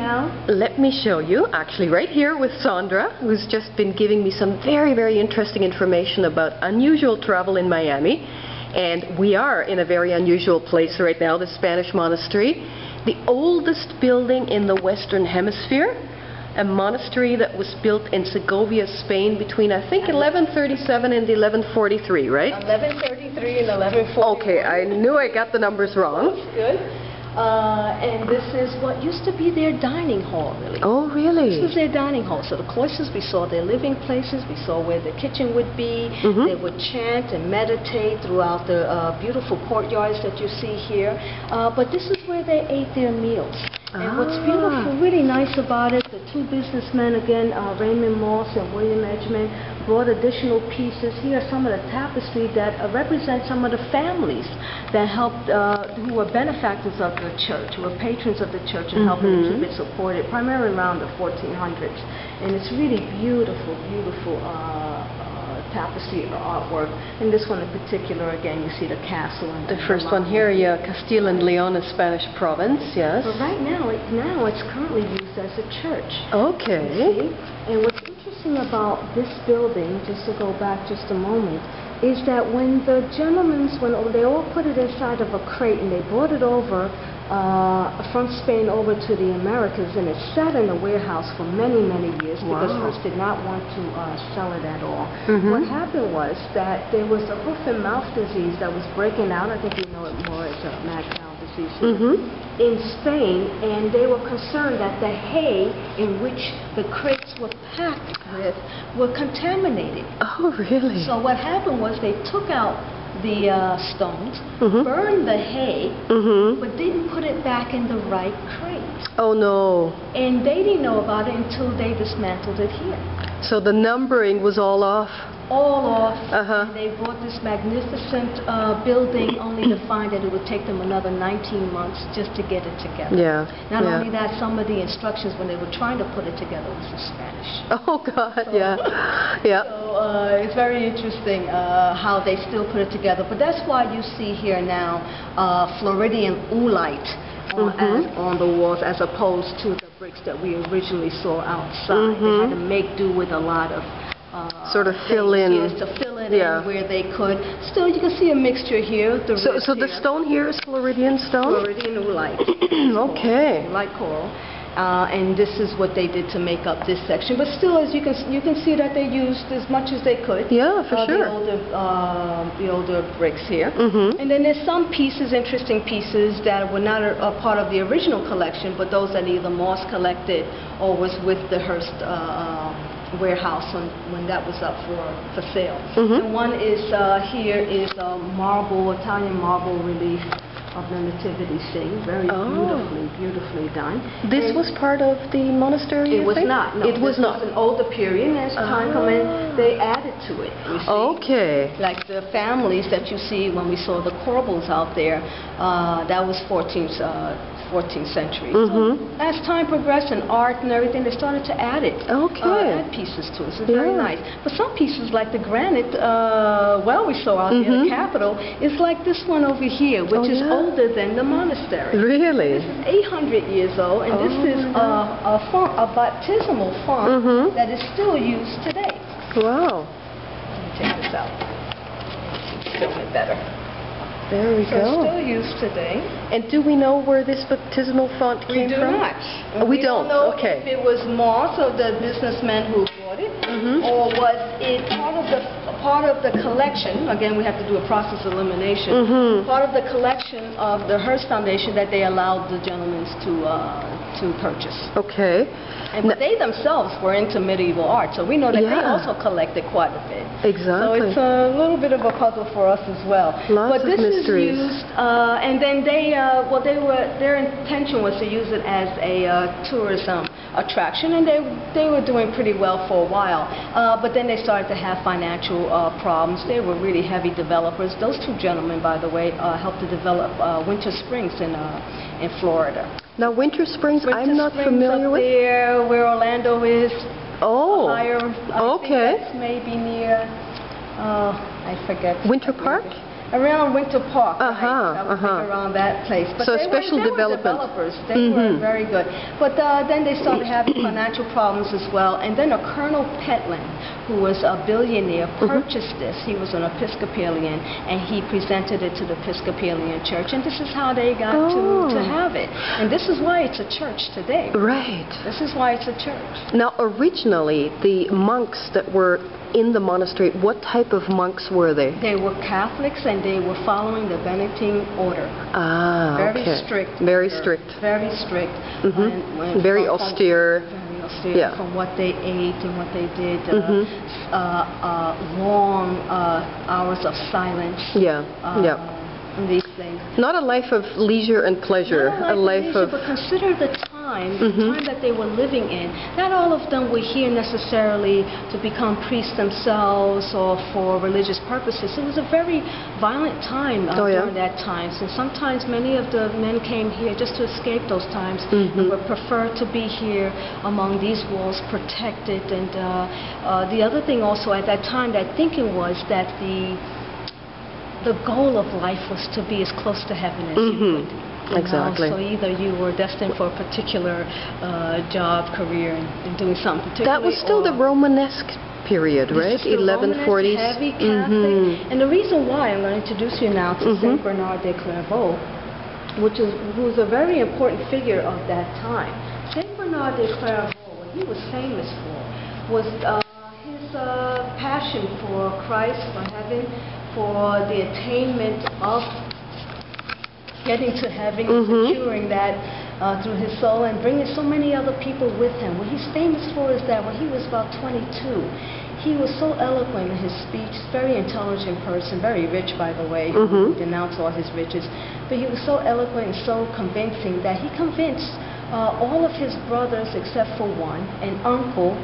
now? Let me show you, actually right here with Sandra, who's just been giving me some very, very interesting information about unusual travel in Miami. And we are in a very unusual place right now, the Spanish Monastery, the oldest building in the Western Hemisphere, a monastery that was built in Segovia, Spain between, I think, 1137 and 1143, right? 1133 and 1140. Okay, I knew I got the numbers wrong. That's good. And this is what used to be their dining hall, really. Oh, really? This was their dining hall. So the cloisters, we saw their living places, we saw where the kitchen would be. They would chant and meditate throughout the beautiful courtyards that you see here. But this is where they ate their meals. And what's beautiful, really nice about it, the two businessmen, again, Raymond Moss and William Edgman, brought additional pieces. Here are some of the tapestry that represent some of the families that helped, who were benefactors of the church, who were patrons of the church and helping to keep it supported, primarily around the 1400s. And it's really beautiful, beautiful tapestry artwork. And this one in particular, again, you see the castle. And the first one here, yeah, Castile and Leon, a Spanish province, yes. But right now, it's currently used as a church. Okay. You see? And what's interesting about this building, just to go back just a moment, is that when the gentlemen went over, they all put it inside of a crate and they brought it over from Spain over to the Americas, and it sat in a warehouse for many, many years because Hearst did not want to sell it at all. What happened was that there was a hoof and mouth disease that was breaking out. I think you know it more as a mad cow disease in Spain, and they were concerned that the hay in which the crates were packed with were contaminated. Oh, really? So what happened was they took out the stones, burned the hay, but didn't put it back in the right crate. Oh, no. And they didn't know about it until they dismantled it here. So the numbering was all off? All off. And they bought this magnificent building only to find that it would take them another 19 months just to get it together. Yeah. Not only that, some of the instructions when they were trying to put it together was in Spanish. Oh, God, so, yeah. So it's very interesting how they still put it together. But that's why you see here now Floridian oolite on the walls as opposed to the bricks that we originally saw outside. They had to make do with a lot of sort of fill in. Yes, to fill it in where they could. Still, you can see a mixture here. So the stone here is Floridian stone? Floridian oolite. Okay. Oolite coral. And this is what they did to make up this section. But still, as you can see that they used as much as they could. Yeah, for sure. The older bricks here. And then there's some pieces, interesting pieces, that were not a part of the original collection, but those that either Moss collected or was with the Hearst warehouse when that was up for sale. And one is here is marble, Italian marble relief of the Nativity scene, very beautifully done. This was part of the monastery, It was not. No, it was not. An older period, and as time come in, they added to it. You see? Okay. Like the families that you see when we saw the corbels out there, that was 14th century. So as time progressed and art and everything, they started to add it. Add pieces to it. So it's very nice. But some pieces, like the granite, we saw out there, the Capitol, is like this one over here, which is older than the monastery. Really? This is 800 years old, and this is a baptismal font that is still used today. Wow. Let me take this out. Film it better. There we go. It's still used today. And do we know where this baptismal font came from? We do not. We don't know okay. if it was Moss or the businessman who bought it, or was it part of the collection. Again, we have to do a process elimination. Part of the collection of the Hearst Foundation that they allowed the gentlemen to purchase. Okay. But they themselves were into medieval art, so we know that they also collected quite a bit. Exactly. So it's a little bit of a puzzle for us as well. Lots of mysteries. Is used, and then their intention was to use it as a tourism attraction, and they were doing pretty well for a while. But then they started to have financial problems. They were really heavy developers. Those two gentlemen, by the way, helped to develop Winter Springs in Florida. Now, Winter Springs, I'm not familiar with. There, where Orlando is. Oh, I think that's maybe near. I forget. Winter Park? around Winter Park, right? Uh-huh, I was thinking around that place. But So they special were development. developers. They were very good. But then they started having financial problems as well. And then a Colonel Petland, who was a billionaire, purchased this. He was an Episcopalian, and he presented it to the Episcopalian Church. And this is how they got to have it. And this is why it's a church today. Right. This is why it's a church. Now, originally, the monks that were in the monastery, what type of monks were they? They were Catholics, and they were following the Benedictine order. Ah, Very okay. strict. Very strict. Very strict. Very austere. Very austere from what they ate and what they did. Long hours of silence. And these things. Not a life of leisure and pleasure. Not a life of leisure, but consider the time that they were living in. Not all of them were here necessarily to become priests themselves or for religious purposes. It was a very violent time during that time. So sometimes many of the men came here just to escape those times and would prefer to be here among these walls, protected. And the other thing also at that time, that thinking was that the goal of life was to be as close to heaven as you could. Exactly. So either you were destined for a particular job, career, and doing something particular. That was still the Romanesque period, right? 1140s. Heavy Catholic. And the reason why I'm going to introduce you now to Saint Bernard de Clairvaux, who was a very important figure of that time. Saint Bernard de Clairvaux, what he was famous for was his passion for Christ, for heaven, for the attainment of getting to heaven, securing that through his soul, and bringing so many other people with him. What he's famous for is that when he was about 22, he was so eloquent in his speech, very intelligent person, very rich, by the way, he denounced all his riches, but he was so eloquent and so convincing that he convinced all of his brothers except for one, an uncle,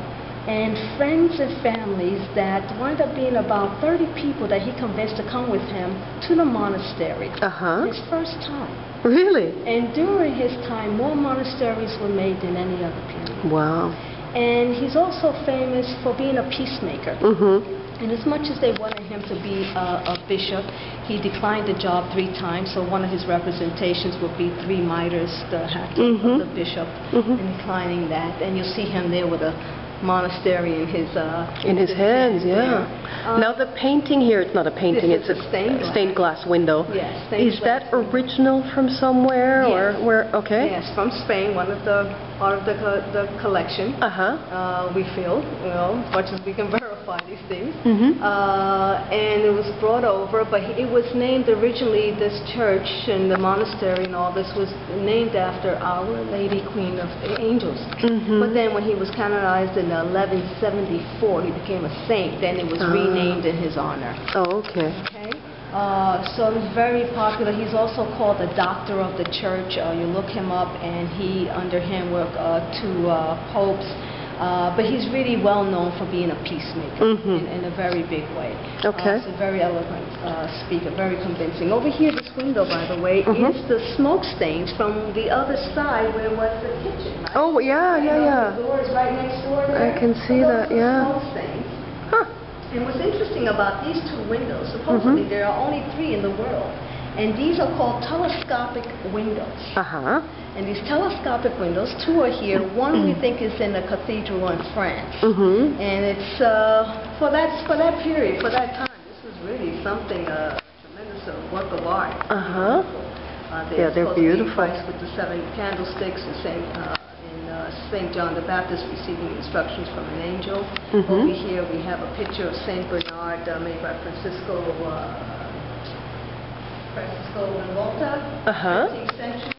and friends and families that wound up being about 30 people that he convinced to come with him to the monastery. His first time. Really? And during his time, more monasteries were made than any other period. Wow. And he's also famous for being a peacemaker. And as much as they wanted him to be a bishop, he declined the job 3 times. So one of his representations would be 3 mitres, the hat of the bishop, and declining that. And you'll see him there with a monastery in his hands. Now the painting here, it's not a painting, it's a stained glass window. Yes. Is that original from somewhere or where? Okay. Yes, from Spain, part of the collection. We feel, as much as we can verify these things. And it was brought over, but it was named originally, this church and the monastery and all this was named after Our Lady Queen of Angels. But then when he was canonized in 1174, he became a saint. Then it was renamed in his honor. Oh, okay. So it was very popular. He's also called the Doctor of the Church. You look him up, and under him were 2 popes. But he's really well known for being a peacemaker in a very big way. Okay. He's a very eloquent speaker, very convincing. Over here, this window, by the way, is the smoke stains from the other side where was the kitchen. Right? Oh, yeah. The door is right next door there. I can see that, Smoke stains. And what's interesting about these 2 windows, supposedly there are only 3 in the world, and these are called telescopic windows. And these telescopic windows, 2 are here. One we think is in a cathedral in France, and it's for that period, for that time. This was really something tremendous work of art. They're beautiful. Christ with the 7 candlesticks, and St. John the Baptist receiving instructions from an angel. Over here we have a picture of St. Bernard made by Francisco Volta, 13th century.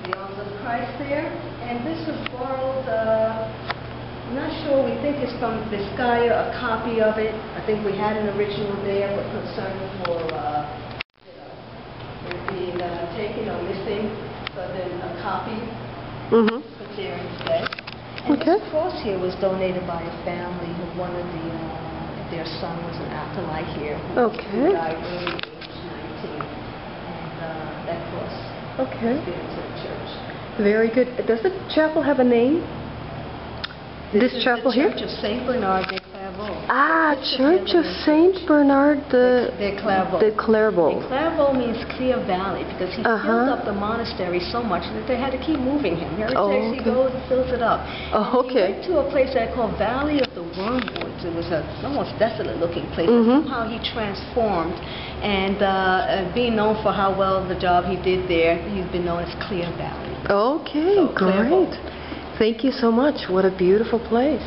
The arms of Christ there. And this was borrowed, I'm not sure, we think it's from Vizcaya, a copy of it. I think we had an original there, but concern for it being taken or missing, so then a copy put there instead. And this cross here was donated by a family who wanted their son was an acolyte here. Who died early at age 19. And that cross was given to the church. Very good. Does the chapel have a name? This chapel here? The Church of Saint Bernard de Clairvaux. Ah, Church of Saint Bernard de Clairvaux. de Clairvaux. And Clairvaux means clear valley because he filled up the monastery so much that they had to keep moving him. Every place he goes, he fills it up. Oh, and he went to a place they called Valley of the Wormwoods. It was an almost desolate-looking place. Somehow he transformed, and being known for how well the job he did there, he's been known as Clear Valley. Okay, So, great. Thank you so much. What a beautiful place.